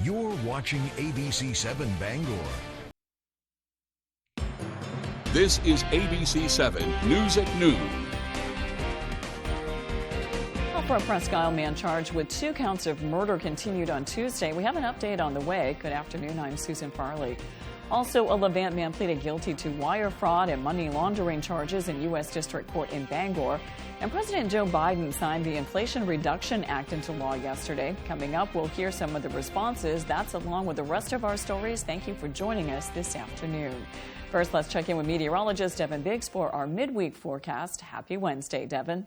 You're watching ABC7 Bangor. This is ABC7 News at Noon. For a Presque Isle man charged with 2 counts of murder continued on Tuesday. We have an update on the way. Good afternoon, I'm Susan Farley. Also, a Levant man pleaded guilty to wire fraud and money laundering charges in U.S. District Court in Bangor. And President Joe Biden signed the Inflation Reduction Act into law yesterday. Coming up, we'll hear some of the responses. That's along with the rest of our stories. Thank you for joining us this afternoon. First, let's check in with meteorologist Devin Biggs for our midweek forecast. Happy Wednesday, Devin.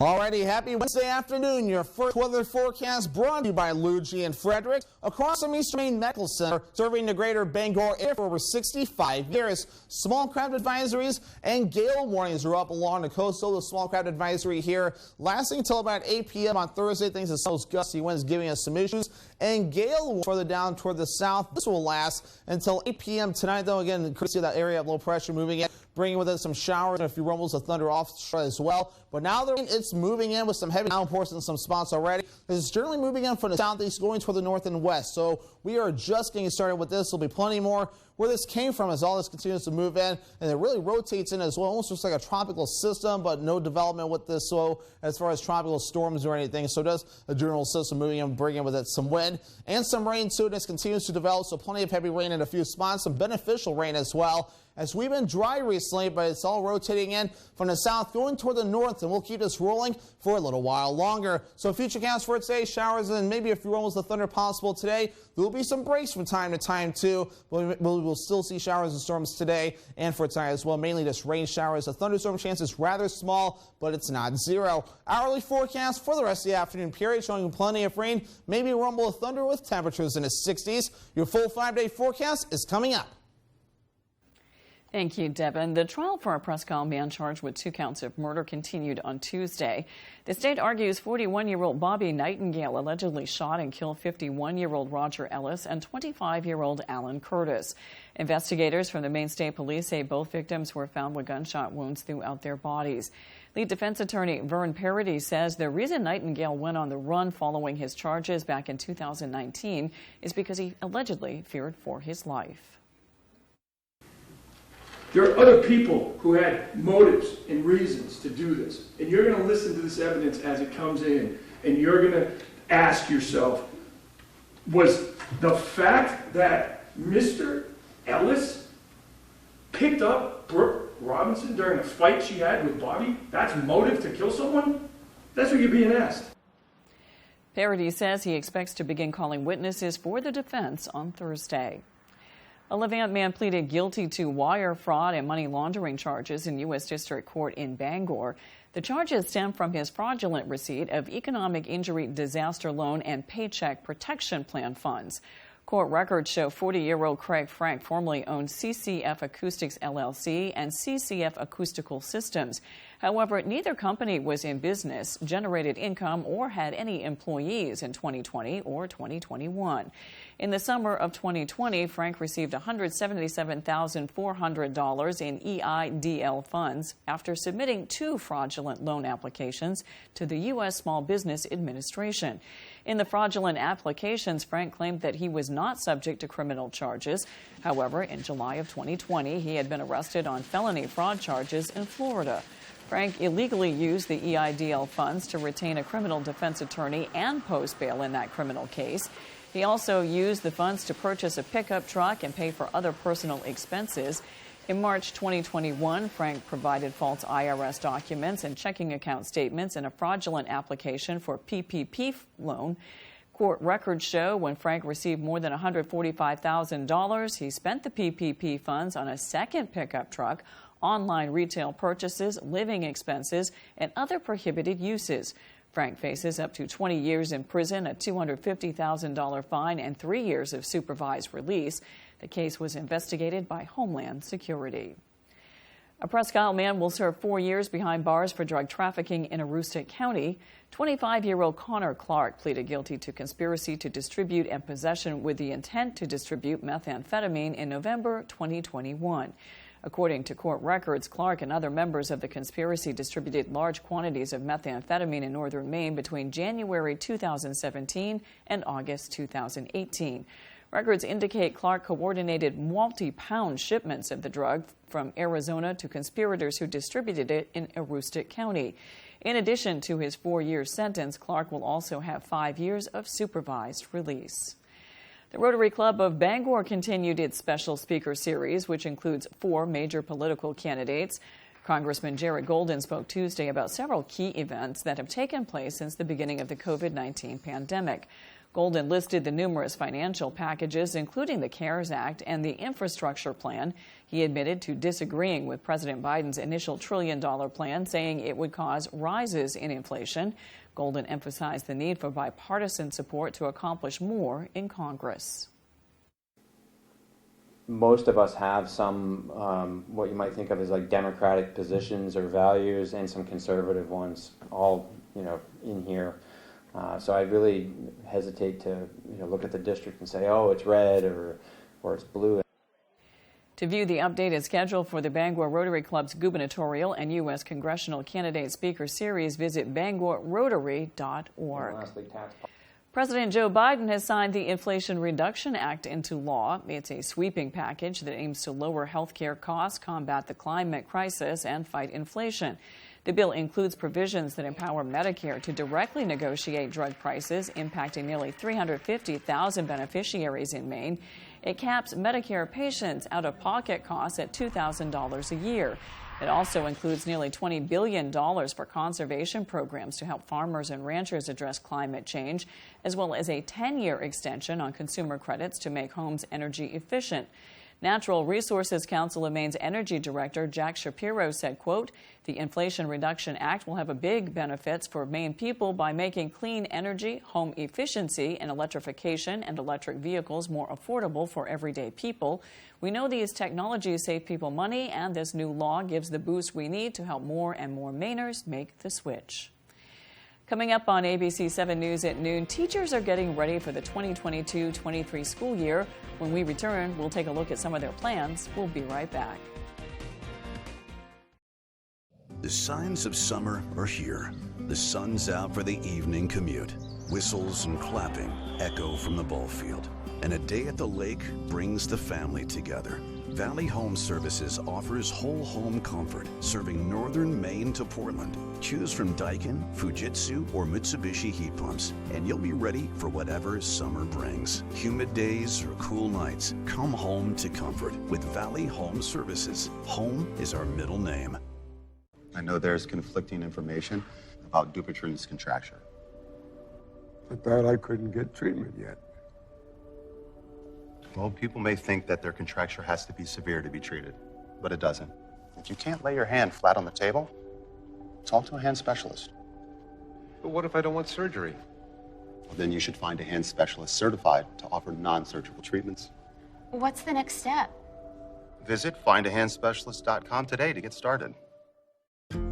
Alrighty, happy Wednesday afternoon. Your first weather forecast brought to you by Luigi and Frederick across from Eastern Maine Medical Center, serving the greater Bangor area for over 65 years. Small craft advisories and gale warnings are up along the coast. So the small craft advisory here lasting until about 8 p.m. on Thursday. Thanks to those gusty winds giving us some issues. And gale further down toward the south. This will last until 8 p.m. tonight, though. Again, courtesy of that area of low pressure moving in, bringing with it some showers and a few rumbles of thunder offshore as well. But now the rain, it's moving in with some heavy downpours in some spots already. It's generally moving in from the southeast going toward the north and west. So we are just getting started with this. There'll be plenty more. Where this came from as all this continues to move in, and it really rotates in as well. Almost looks like a tropical system, but no development with this so as far as tropical storms or anything. So it does a general system moving in, bringing with it some wind and some rain too. This continues to develop, so plenty of heavy rain in a few spots, some beneficial rain as well. As we've been dry recently, but it's all rotating in from the south going toward the north, and we'll keep this rolling for a little while longer. So future counts for today, showers and maybe a few rumbles of thunder possible today. There will be some breaks from time to time too. We'll still see showers and storms today and for tonight as well. Mainly just rain showers. The thunderstorm chance is rather small, but it's not zero. Hourly forecast for the rest of the afternoon period showing plenty of rain, maybe a rumble of thunder with temperatures in the 60s. Your full 5-day forecast is coming up. Thank you, Devin. The trial for a Presque Isle man charged with 2 counts of murder continued on Tuesday. The state argues 41-year-old Bobby Nightingale allegedly shot and killed 51-year-old Roger Ellis and 25-year-old Alan Curtis. Investigators from the Maine State Police say both victims were found with gunshot wounds throughout their bodies. Lead defense attorney Vern Parody says the reason Nightingale went on the run following his charges back in 2019 is because he allegedly feared for his life. There are other people who had motives and reasons to do this. And you're going to listen to this evidence as it comes in, and you're going to ask yourself, was the fact that Mr. Ellis picked up Brooke Robinson during a fight she had with Bobby, that's motive to kill someone? That's what you're being asked. Parody says he expects to begin calling witnesses for the defense on Thursday. A Levant man pleaded guilty to wire fraud and money laundering charges in U.S. District Court in Bangor. The charges stem from his fraudulent receipt of economic injury disaster loan and paycheck protection plan funds. Court records show 40-year-old Craig Frank formerly owned CCF Acoustics LLC and CCF Acoustical Systems. However, neither company was in business, generated income, or had any employees in 2020 or 2021. In the summer of 2020, Frank received $177,400 in EIDL funds after submitting 2 fraudulent loan applications to the U.S. Small Business Administration. In the fraudulent applications, Frank claimed that he was not subject to criminal charges. However, in July of 2020, he had been arrested on felony fraud charges in Florida. Frank illegally used the EIDL funds to retain a criminal defense attorney and post bail in that criminal case. He also used the funds to purchase a pickup truck and pay for other personal expenses. In March 2021, Frank provided false IRS documents and checking account statements in a fraudulent application for PPP loan. Court records show when Frank received more than $145,000, he spent the PPP funds on a second pickup truck, online retail purchases, living expenses, and other prohibited uses. Frank faces up to 20 years in prison, a $250,000 fine, and 3 years of supervised release. The case was investigated by Homeland Security. A Presque Isle man will serve 4 years behind bars for drug trafficking in Aroostook County. 25-year-old Connor Clark pleaded guilty to conspiracy to distribute and possession with the intent to distribute methamphetamine in November 2021. According to court records, Clark and other members of the conspiracy distributed large quantities of methamphetamine in northern Maine between January 2017 and August 2018. Records indicate Clark coordinated multi-pound shipments of the drug from Arizona to conspirators who distributed it in Aroostook County. In addition to his 4-year sentence, Clark will also have 5 years of supervised release. The Rotary Club of Bangor continued its special speaker series, which includes 4 major political candidates. Congressman Jared Golden spoke Tuesday about several key events that have taken place since the beginning of the COVID-19 pandemic. Golden listed the numerous financial packages, including the CARES Act and the infrastructure plan. He admitted to disagreeing with President Biden's initial $1 trillion plan, saying it would cause rises in inflation. Golden emphasized the need for bipartisan support to accomplish more in Congress. Most of us have some, what you might think of as like democratic positions or values, and some conservative ones, all in here. So I really hesitate to look at the district and say, oh, it's red or it's blue. To view the updated schedule for the Bangor Rotary Club's gubernatorial and U.S. congressional candidate speaker series, visit bangorrotary.org. President Joe Biden has signed the Inflation Reduction Act into law. It's a sweeping package that aims to lower health care costs, combat the climate crisis, and fight inflation. The bill includes provisions that empower Medicare to directly negotiate drug prices, impacting nearly 350,000 beneficiaries in Maine. It caps Medicare patients' out-of-pocket costs at $2,000 a year. It also includes nearly $20 billion for conservation programs to help farmers and ranchers address climate change, as well as a 10-year extension on consumer credits to make homes energy efficient. Natural Resources Council of Maine's Energy Director Jack Shapiro said, quote, "The Inflation Reduction Act will have a big benefits for Maine people by making clean energy, home efficiency, and electrification and electric vehicles more affordable for everyday people. We know these technologies save people money, and this new law gives the boost we need to help more and more Mainers make the switch." Coming up on ABC 7 News at noon, teachers are getting ready for the 2022-23 school year. When we return, we'll take a look at some of their plans. We'll be right back. The signs of summer are here. The sun's out for the evening commute. Whistles and clapping echo from the ball field. And a day at the lake brings the family together. Valley Home Services offers whole home comfort, serving northern Maine to Portland. Choose from Daikin, Fujitsu, or Mitsubishi heat pumps, and you'll be ready for whatever summer brings. Humid days or cool nights, come home to comfort with Valley Home Services. Home is our middle name. I know there's conflicting information about Dupuytren's contracture. I thought I couldn't get treatment yet. Well, people may think that their contracture has to be severe to be treated, but it doesn't. If you can't lay your hand flat on the table, talk to a hand specialist. But what if I don't want surgery? Well, then you should find a hand specialist certified to offer non-surgical treatments. What's the next step? Visit findahandspecialist.com today to get started.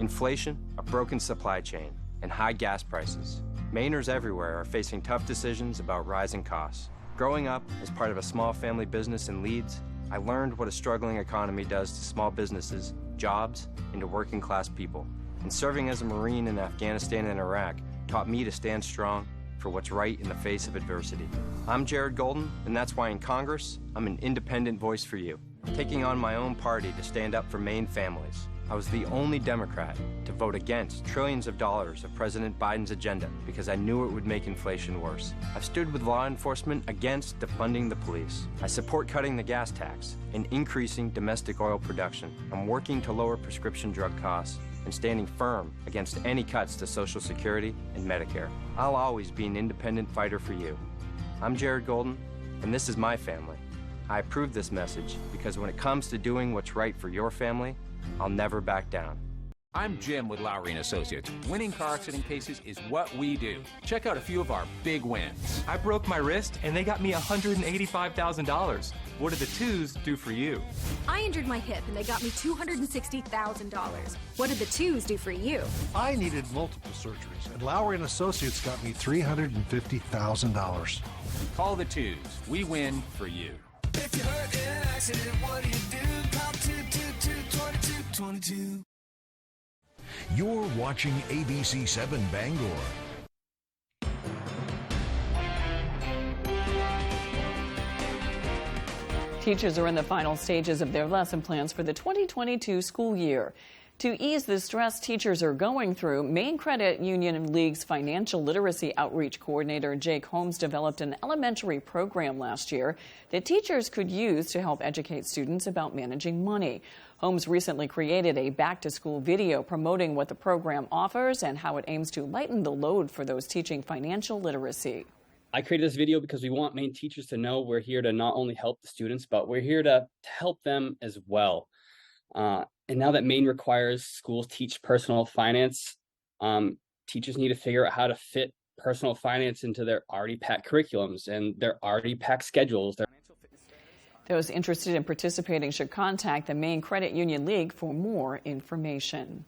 Inflation, a broken supply chain, and high gas prices. Mainers everywhere are facing tough decisions about rising costs. Growing up as part of a small family business in Leeds, I learned what a struggling economy does to small businesses, jobs, and to working class people. And serving as a Marine in Afghanistan and Iraq taught me to stand strong for what's right in the face of adversity. I'm Jared Golden, and that's why in Congress, I'm an independent voice for you, taking on my own party to stand up for Maine families. I was the only Democrat to vote against trillions of dollars of President Biden's agenda because I knew it would make inflation worse. I've stood with law enforcement against defunding the police. I support cutting the gas tax and increasing domestic oil production. I'm working to lower prescription drug costs and standing firm against any cuts to Social Security and Medicare. I'll always be an independent fighter for you. I'm Jared Golden, and this is my family. I approve this message because when it comes to doing what's right for your family, I'll never back down. I'm Jim with Lowry & Associates. Winning car accident cases is what we do. Check out a few of our big wins. I broke my wrist and they got me $185,000. What did the twos do for you? I injured my hip and they got me $260,000. What did the twos do for you? I needed multiple surgeries and Lowry & Associates got me $350,000. Call the twos. We win for you. If you're hurt in an accident, what do you do? Call 222-2222. You're watching ABC 7 Bangor. Teachers are in the final stages of their lesson plans for the 2022 school year. To ease the stress teachers are going through, Maine Credit Union League's financial literacy outreach coordinator Jake Holmes developed an elementary program last year that teachers could use to help educate students about managing money. Holmes recently created a back-to-school video promoting what the program offers and how it aims to lighten the load for those teaching financial literacy. I created this video because we want Maine teachers to know we're here to not only help the students, but we're here to help them as well. And now that Maine requires schools teach personal finance, teachers need to figure out how to fit personal finance into their already packed curriculums and their already packed schedules. Those interested in participating should contact the Maine Credit Union League for more information.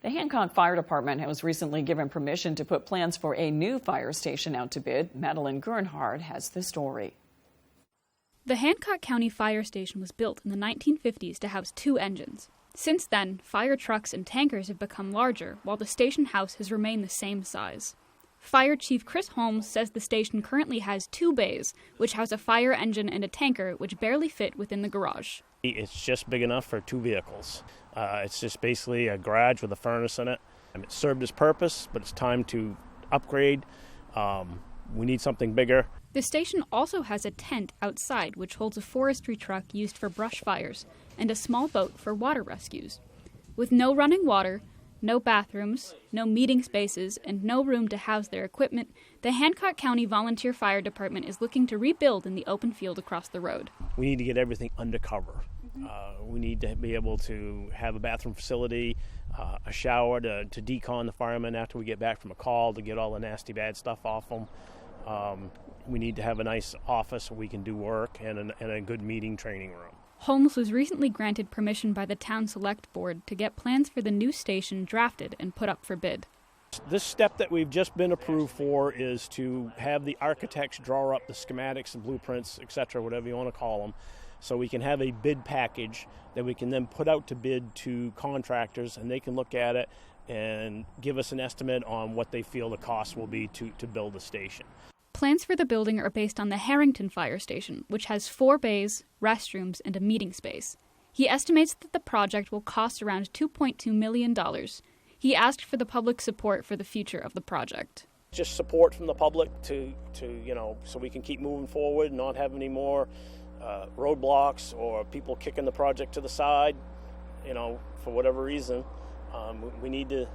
The Hancock Fire Department was recently given permission to put plans for a new fire station out to bid. Madeline Gernhardt has the story. The Hancock County Fire Station was built in the 1950s to house 2 engines. Since then, fire trucks and tankers have become larger, while the station house has remained the same size. Fire Chief Chris Holmes says the station currently has 2 bays, which house a fire engine and a tanker, which barely fit within the garage. It's just big enough for 2 vehicles. It's just basically a garage with a furnace in it. It served its purpose, but it's time to upgrade. We need something bigger. The station also has a tent outside, which holds a forestry truck used for brush fires, and a small boat for water rescues. With no running water, no bathrooms, no meeting spaces, and no room to house their equipment, the Hancock County Volunteer Fire Department is looking to rebuild in the open field across the road. We need to get everything undercover. We need to be able to have a bathroom facility, a shower to decon the firemen after we get back from a call, to get all the nasty bad stuff off them. We need to have a nice office where we can do work, and a good meeting training room. Holmes was recently granted permission by the Town Select Board to get plans for the new station drafted and put up for bid. This step that we've just been approved for is to have the architects draw up the schematics and blueprints, etc., whatever you want to call them, so we can have a bid package that we can then put out to bid to contractors, and they can look at it and give us an estimate on what they feel the cost will be to build the station. Plans for the building are based on the Harrington Fire Station, which has 4 bays, restrooms, and a meeting space. He estimates that the project will cost around $2.2 million. He asked for the public support for the future of the project. Just support from the public to so we can keep moving forward and not have any more roadblocks or people kicking the project to the side, for whatever reason. We need to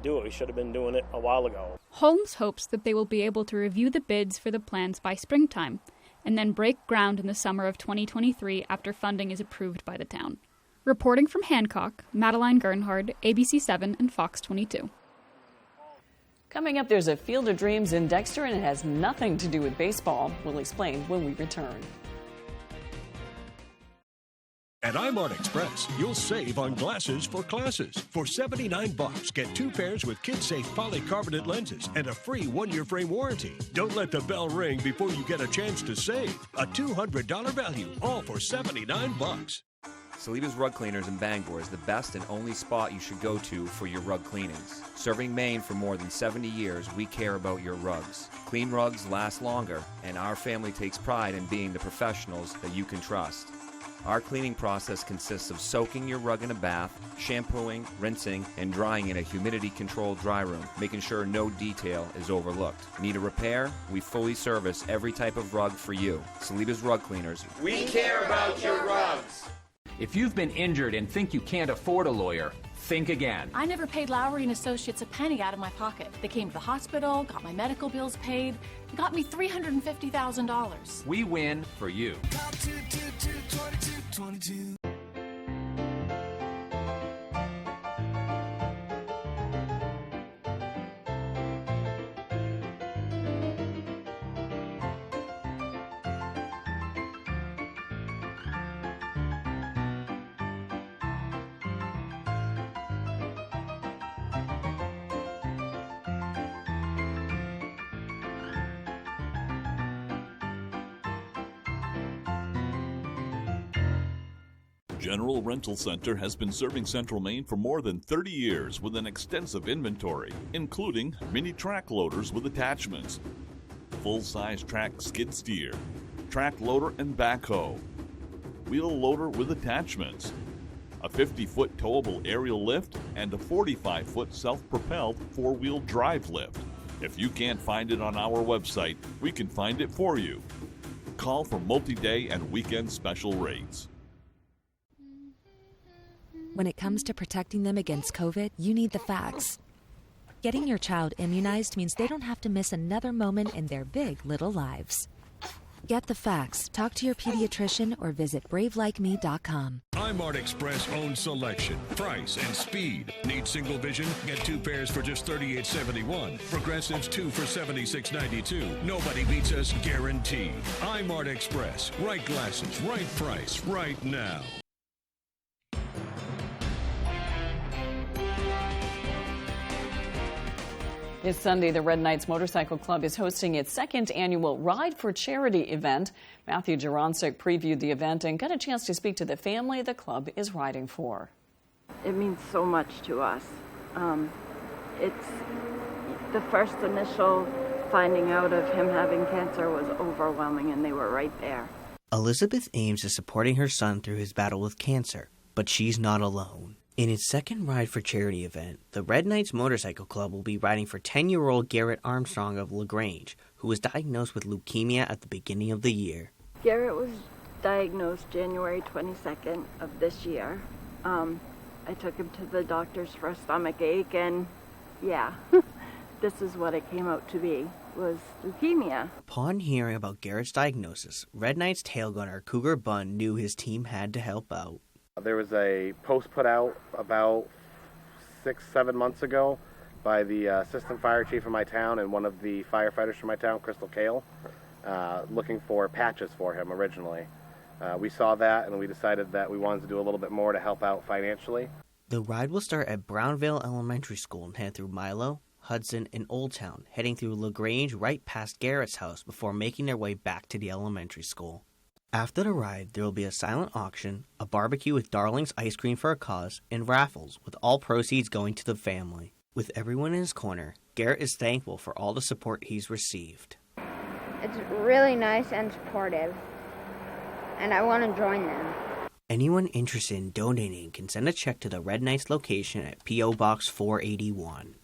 do it. We should have been doing it a while ago. Holmes hopes that they will be able to review the bids for the plans by springtime and then break ground in the summer of 2023 after funding is approved by the town. Reporting from Hancock, Madeline Gernhardt, ABC 7 and Fox 22. Coming up, there's a Field of Dreams in Dexter, and it has nothing to do with baseball. We'll explain when we return. At iMart Express, you'll save on glasses for classes. For $79, get 2 pairs with kid-safe polycarbonate lenses and a free 1-year frame warranty. Don't let the bell ring before you get a chance to save. A $200 value, all for $79. Saliba's Rug Cleaners in Bangor is the best and only spot you should go to for your rug cleanings. Serving Maine for more than 70 years, we care about your rugs. Clean rugs last longer, and our family takes pride in being the professionals that you can trust. Our cleaning process consists of soaking your rug in a bath, shampooing, rinsing, and drying in a humidity-controlled dry room, making sure no detail is overlooked. Need a repair? We fully service every type of rug for you. Saliba's Rug Cleaners. We care about your rugs. If you've been injured and think you can't afford a lawyer, think again. I never paid Lowry & Associates a penny out of my pocket. They came to the hospital, got my medical bills paid, got me $350,000. We win for you. Call 222-2222. General Rental Center has been serving Central Maine for more than 30 years with an extensive inventory, including mini track loaders with attachments, full-size track skid steer, track loader and backhoe, wheel loader with attachments, a 50-foot towable aerial lift, and a 45-foot self-propelled four-wheel drive lift. If you can't find it on our website, we can find it for you. Call for multi-day and weekend special rates. When it comes to protecting them against COVID, you need the facts. Getting your child immunized means they don't have to miss another moment in their big little lives. Get the facts. Talk to your pediatrician or visit bravelikeme.com. iMart Express owns selection, price, and speed. Need single vision? Get 2 pairs for just $38.71. Progressives 2 for $76.92. Nobody beats us, guaranteed. iMart Express. Right glasses, right price, right now. This Sunday, the Red Knights Motorcycle Club is hosting its second annual Ride for Charity event. Matthew Jurancic previewed the event and got a chance to speak to the family the club is riding for. It means so much to us. It's the first initial finding out of him having cancer was overwhelming, and they were right there. Elizabeth Ames is supporting her son through his battle with cancer, but she's not alone. In its second Ride for Charity event, the Red Knights Motorcycle Club will be riding for 10-year-old Garrett Armstrong of LaGrange, who was diagnosed with leukemia at the beginning of the year. Garrett was diagnosed January 22nd of this year. I took him to the doctors for a stomach ache, and yeah, this is what it came out to be, was leukemia. Upon hearing about Garrett's diagnosis, Red Knights tail gunner Cougar Bunn knew his team had to help out. There was a post put out about 6-7 months ago by the assistant fire chief of my town and one of the firefighters from my town, Crystal Kale, looking for patches for him originally. We saw that and we decided that we wanted to do a little bit more to help out financially. The ride will start at Brownville Elementary School and head through Milo, Hudson, and Old Town, heading through LaGrange right past Garrett's house before making their way back to the elementary school. After the ride, there will be a silent auction, a barbecue with Darling's ice cream for a cause, and raffles, with all proceeds going to the family. With everyone in his corner, Garrett is thankful for all the support he's received. It's really nice and supportive, and I want to join them. Anyone interested in donating can send a check to the Red Knights location at P.O. Box 481.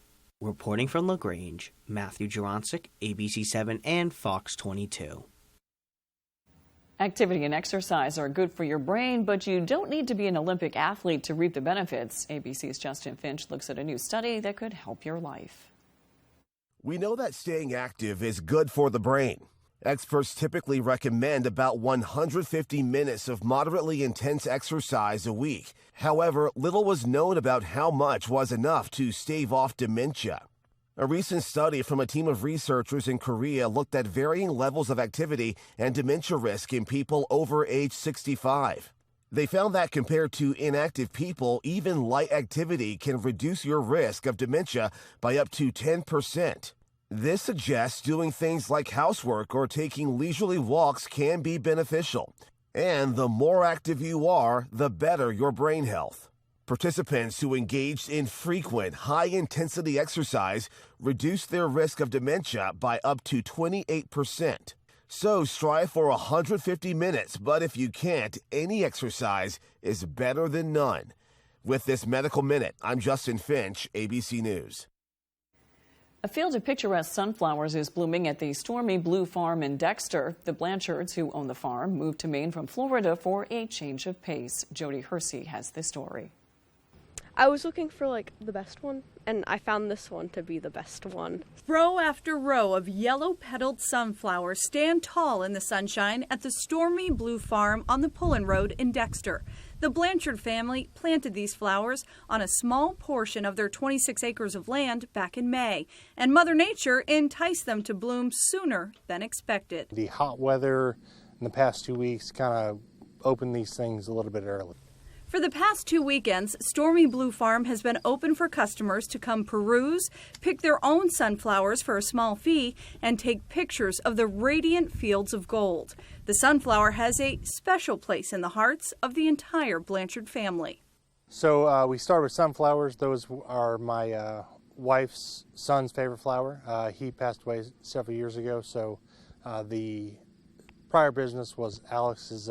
Reporting from LaGrange, Matthew Jurancic, ABC7 and Fox 22. Activity and exercise are good for your brain, but you don't need to be an Olympic athlete to reap the benefits. ABC's Justin Finch looks at a new study that could help your life. We know that staying active is good for the brain. Experts typically recommend about 150 minutes of moderately intense exercise a week. However, little was known about how much was enough to stave off dementia. A recent study from a team of researchers in Korea looked at varying levels of activity and dementia risk in people over age 65. They found that compared to inactive people, even light activity can reduce your risk of dementia by up to 10%. This suggests doing things like housework or taking leisurely walks can be beneficial. And the more active you are, the better your brain health. Participants who engaged in frequent, high-intensity exercise reduced their risk of dementia by up to 28%. So strive for 150 minutes, but if you can't, any exercise is better than none. With this Medical Minute, I'm Justin Finch, ABC News. A field of picturesque sunflowers is blooming at the Stormy Blue Farm in Dexter. The Blanchards, who own the farm, moved to Maine from Florida for a change of pace. Jody Hersey has the story. I was looking for the best one, and I found this one to be the best one. Row after row of yellow-petaled sunflowers stand tall in the sunshine at the Stormy Blue Farm on the Pullen Road in Dexter. The Blanchard family planted these flowers on a small portion of their 26 acres of land back in May, and Mother Nature enticed them to bloom sooner than expected. The hot weather in the past 2 weeks kind of opened these things a little bit early. For the past 2 weekends, Stormy Blue Farm has been open for customers to come peruse, pick their own sunflowers for a small fee, and take pictures of the radiant fields of gold. The sunflower has a special place in the hearts of the entire Blanchard family. So we start with sunflowers. Those are my wife's son's favorite flower. He passed away several years ago, so the prior business was Alex's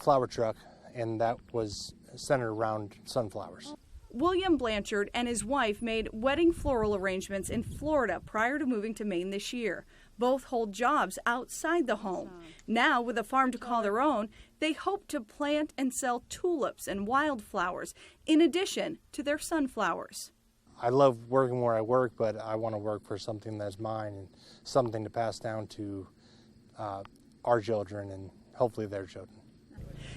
flower truck, and that was centered around sunflowers. William Blanchard and his wife made wedding floral arrangements in Florida prior to moving to Maine this year. Both hold jobs outside the home. Now, with a farm to call their own, they hope to plant and sell tulips and wildflowers in addition to their sunflowers. I love working where I work, but I want to work for something that's mine and something to pass down to our children and hopefully their children.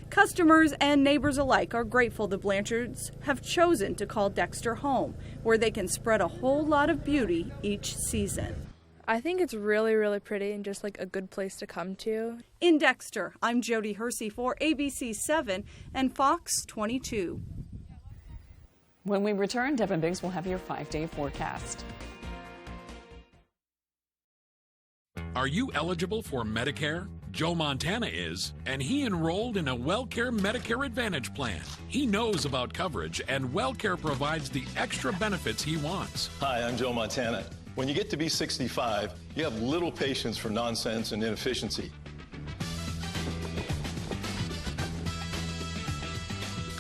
Customers and neighbors alike are grateful the Blanchards have chosen to call Dexter home, where they can spread a whole lot of beauty each season. I think it's really, really pretty and just like a good place to come to. In Dexter, I'm Jody Hersey for ABC 7 and Fox 22. When we return, Devin Biggs will have your 5-day forecast. Are you eligible for Medicare? Joe Montana is, and he enrolled in a WellCare Medicare Advantage plan. He knows about coverage, and WellCare provides the extra benefits he wants. Hi, I'm Joe Montana. When you get to be 65, you have little patience for nonsense and inefficiency.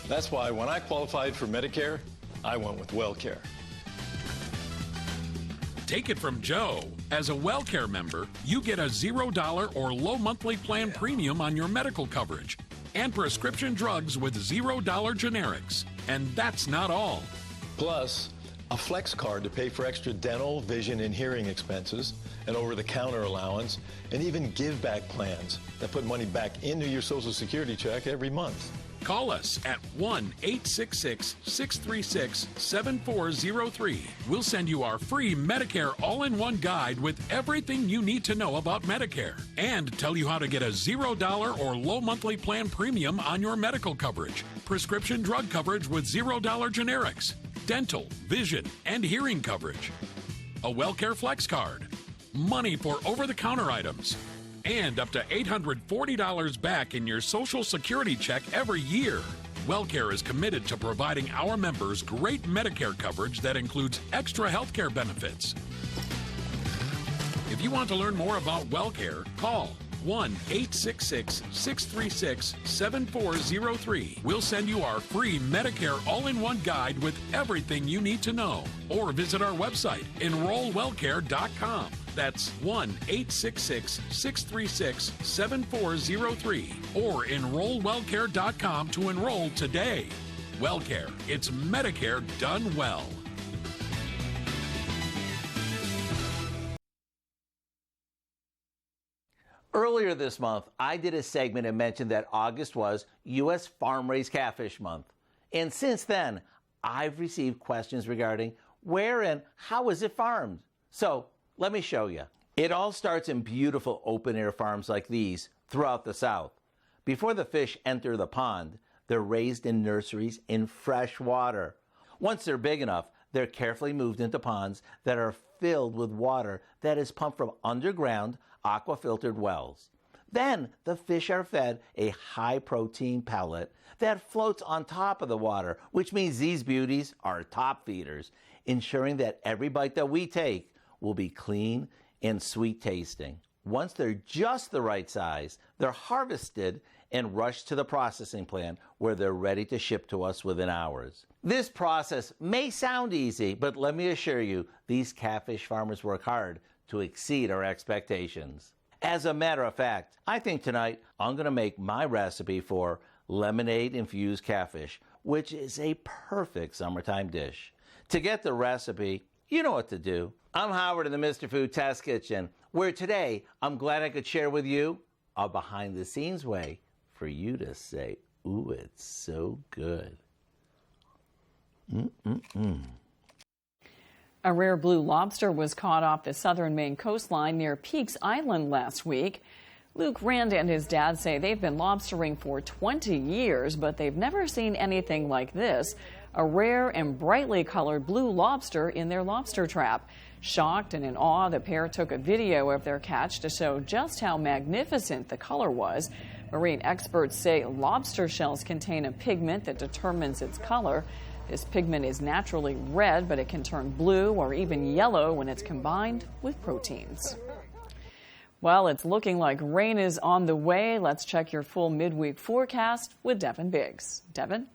That's why when I qualified for Medicare, I went with WellCare. Take it from Joe. As a WellCare member, you get a $0 or low monthly plan premium on your medical coverage and prescription drugs with $0 generics. And that's not all. Plus, a flex card to pay for extra dental, vision, and hearing expenses, an over-the-counter allowance, and even give-back plans that put money back into your Social Security check every month. Call us at 1-866-636-7403. We'll send you our free Medicare all-in-one guide with everything you need to know about Medicare and tell you how to get a $0 or low monthly plan premium on your medical coverage, prescription drug coverage with $0 generics, dental, vision, and hearing coverage, a WellCare Flex card, money for over-the-counter items, and up to $840 back in your Social Security check every year. WellCare is committed to providing our members great Medicare coverage that includes extra health care benefits. If you want to learn more about WellCare, call 1-866-636-7403. We'll send you our free Medicare all-in-one guide with everything you need to know. Or visit our website, enrollwellcare.com. That's 1-866-636-7403 or enrollwellcare.com to enroll today. WellCare, it's Medicare done well. Earlier this month, I did a segment and mentioned that August was U.S. Farm-Raised Catfish Month. And since then, I've received questions regarding where and how is it farmed. So let me show you. It all starts in beautiful open-air farms like these throughout the South. Before the fish enter the pond, they're raised in nurseries in fresh water. Once they're big enough, they're carefully moved into ponds that are filled with water that is pumped from underground aqua-filtered wells. Then the fish are fed a high-protein pellet that floats on top of the water, which means these beauties are top feeders, ensuring that every bite that we take will be clean and sweet tasting. Once they're just the right size, they're harvested and rushed to the processing plant where they're ready to ship to us within hours. This process may sound easy, but let me assure you, these catfish farmers work hard to exceed our expectations. As a matter of fact, I think tonight I'm going to make my recipe for lemonade-infused catfish, which is a perfect summertime dish. To get the recipe, you know what to do. I'm Howard in the Mr. Food Test Kitchen, where today I'm glad I could share with you a behind-the-scenes way for you to say, ooh, it's so good. A rare blue lobster was caught off the southern Maine coastline near Peaks Island last week. Luke Rand and his dad say they've been lobstering for 20 years, but they've never seen anything like this, a rare and brightly colored blue lobster in their lobster trap. Shocked and in awe, the pair took a video of their catch to show just how magnificent the color was. Marine experts say lobster shells contain a pigment that determines its color. This pigment is naturally red, but it can turn blue or even yellow when it's combined with proteins. Well, it's looking like rain is on the way. Let's check your full midweek forecast with Devin Biggs. Devin?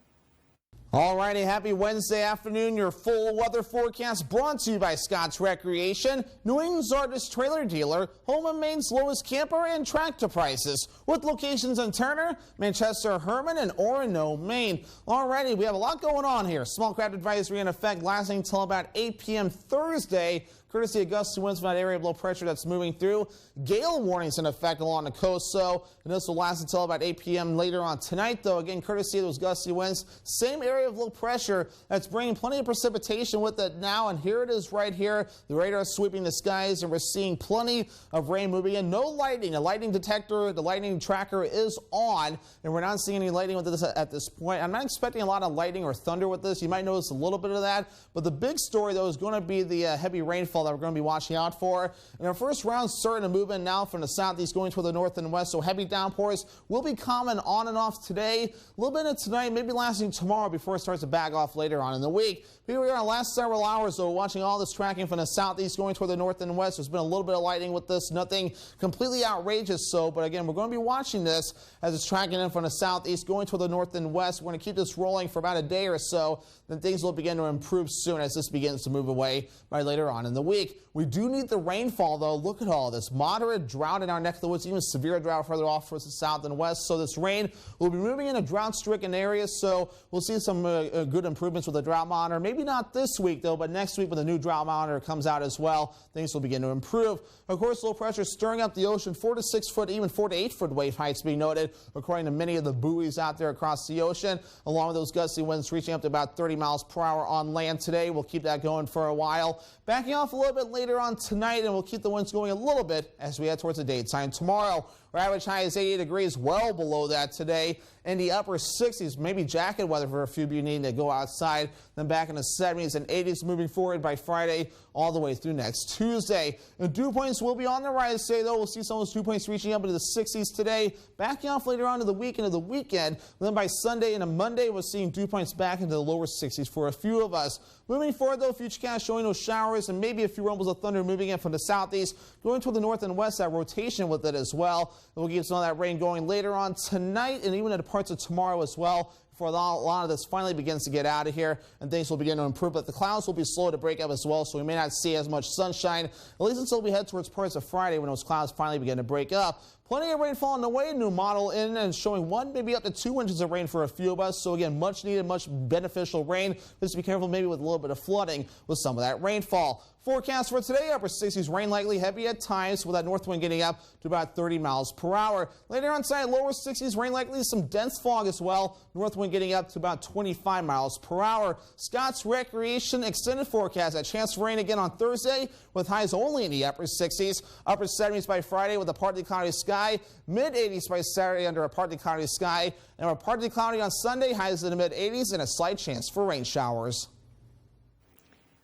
Alrighty, happy Wednesday afternoon. Your full weather forecast brought to you by Scott's Recreation, New England's largest trailer dealer, home of Maine's lowest camper and tractor prices, with locations in Turner, Manchester, Herman, and Orono, Maine. Alrighty, we have a lot going on here. Small craft advisory in effect lasting until about 8 p.m. Thursday. Courtesy of gusty winds from that area of low pressure that's moving through. Gale warnings in effect along the coast, and this will last until about 8 p.m. later on tonight, though. Again, courtesy of those gusty winds, same area of low pressure that's bringing plenty of precipitation with it now, and here it is right here. The radar is sweeping the skies, and we're seeing plenty of rain moving in. No lightning. The lightning detector, the lightning tracker is on, and we're not seeing any lightning with this at this point. I'm not expecting a lot of lightning or thunder with this. You might notice a little bit of that, but the big story, though, is going to be the heavy rainfall that we're going to be watching out for. And our first round starting to move in now from the southeast going toward the north and west, so heavy downpours will be common on and off today, a little bit of tonight, maybe lasting tomorrow before it starts to back off later on in the week. Here we are in the last several hours, though, watching all this tracking from the southeast going toward the north and west. There's been a little bit of lightning with this, nothing completely outrageous, but again, we're going to be watching this as it's tracking in from the southeast going toward the north and west. We're going to keep this rolling for about a day or so, then things will begin to improve soon as this begins to move away by later on in the week. We do need the rainfall, though. Look at all this. Moderate drought in our neck of the woods, even severe drought further off towards the south and west. So this rain will be moving into drought-stricken areas, so we'll see some good improvements with the drought monitor. Maybe not this week, though, but next week when the new drought monitor comes out as well, things will begin to improve. Of course, low pressure stirring up the ocean, 4 to 6 foot, even 4 to 8 foot wave heights being noted, according to many of the buoys out there across the ocean, along with those gusty winds reaching up to about 30 miles per hour on land today. We'll keep that going for a while. Backing off a little bit later on tonight, and we'll keep the winds going a little bit as we head towards the daytime tomorrow. Our average high is 88 degrees, well below that today. In the upper 60s, maybe jacket weather for a few of you needing to go outside. Then back in the 70s and 80s moving forward by Friday all the way through next Tuesday. The dew points will be on the rise today, though. We'll see some of those dew points reaching up into the 60s today. Backing off later on to the weekend of the weekend. Then by Sunday and a Monday, we're seeing dew points back into the lower 60s for a few of us. Moving forward, though, futurecast showing those showers and maybe a few rumbles of thunder moving in from the southeast, going toward the north and west, that rotation with it as well. And we'll get some of that rain going later on tonight and even into parts of tomorrow as well, before a lot of this finally begins to get out of here and things will begin to improve. But the clouds will be slow to break up as well, so we may not see as much sunshine, at least until we head towards parts of Friday when those clouds finally begin to break up. Plenty of rainfall on the way. New model in and showing 1, maybe up to 2 inches of rain for a few of us. So again, much needed, much beneficial rain. Just be careful maybe with a little bit of flooding with some of that rainfall. Forecast for today, upper 60s, rain likely, heavy at times, with that north wind getting up to about 30 miles per hour. Later on tonight, lower 60s, rain likely, some dense fog as well. North wind getting up to about 25 miles per hour. Scott's Recreation extended forecast, a chance for rain again on Thursday, with highs only in the upper 60s. Upper 70s by Friday with a partly cloudy sky. Mid-80s by Saturday under a partly cloudy sky. And we're partly cloudy on Sunday, highs in the mid-80s, and a slight chance for rain showers.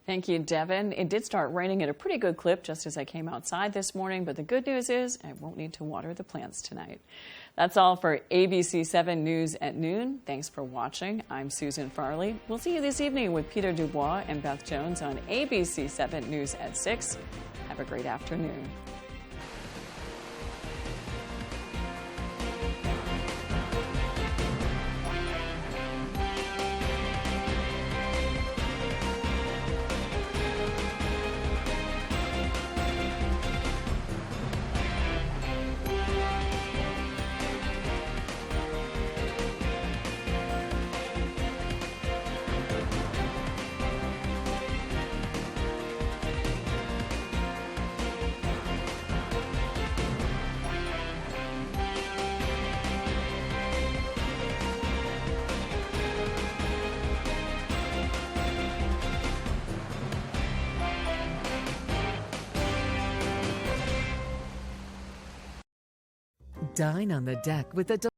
Thank you, Devin. It did start raining at a pretty good clip just as I came outside this morning, but the good news is I won't need to water the plants tonight. That's all for ABC 7 News at noon. Thanks for watching. I'm Susan Farley. We'll see you this evening with Peter Dubois and Beth Jones on ABC 7 News at 6. Have a great afternoon. Dine on the deck with the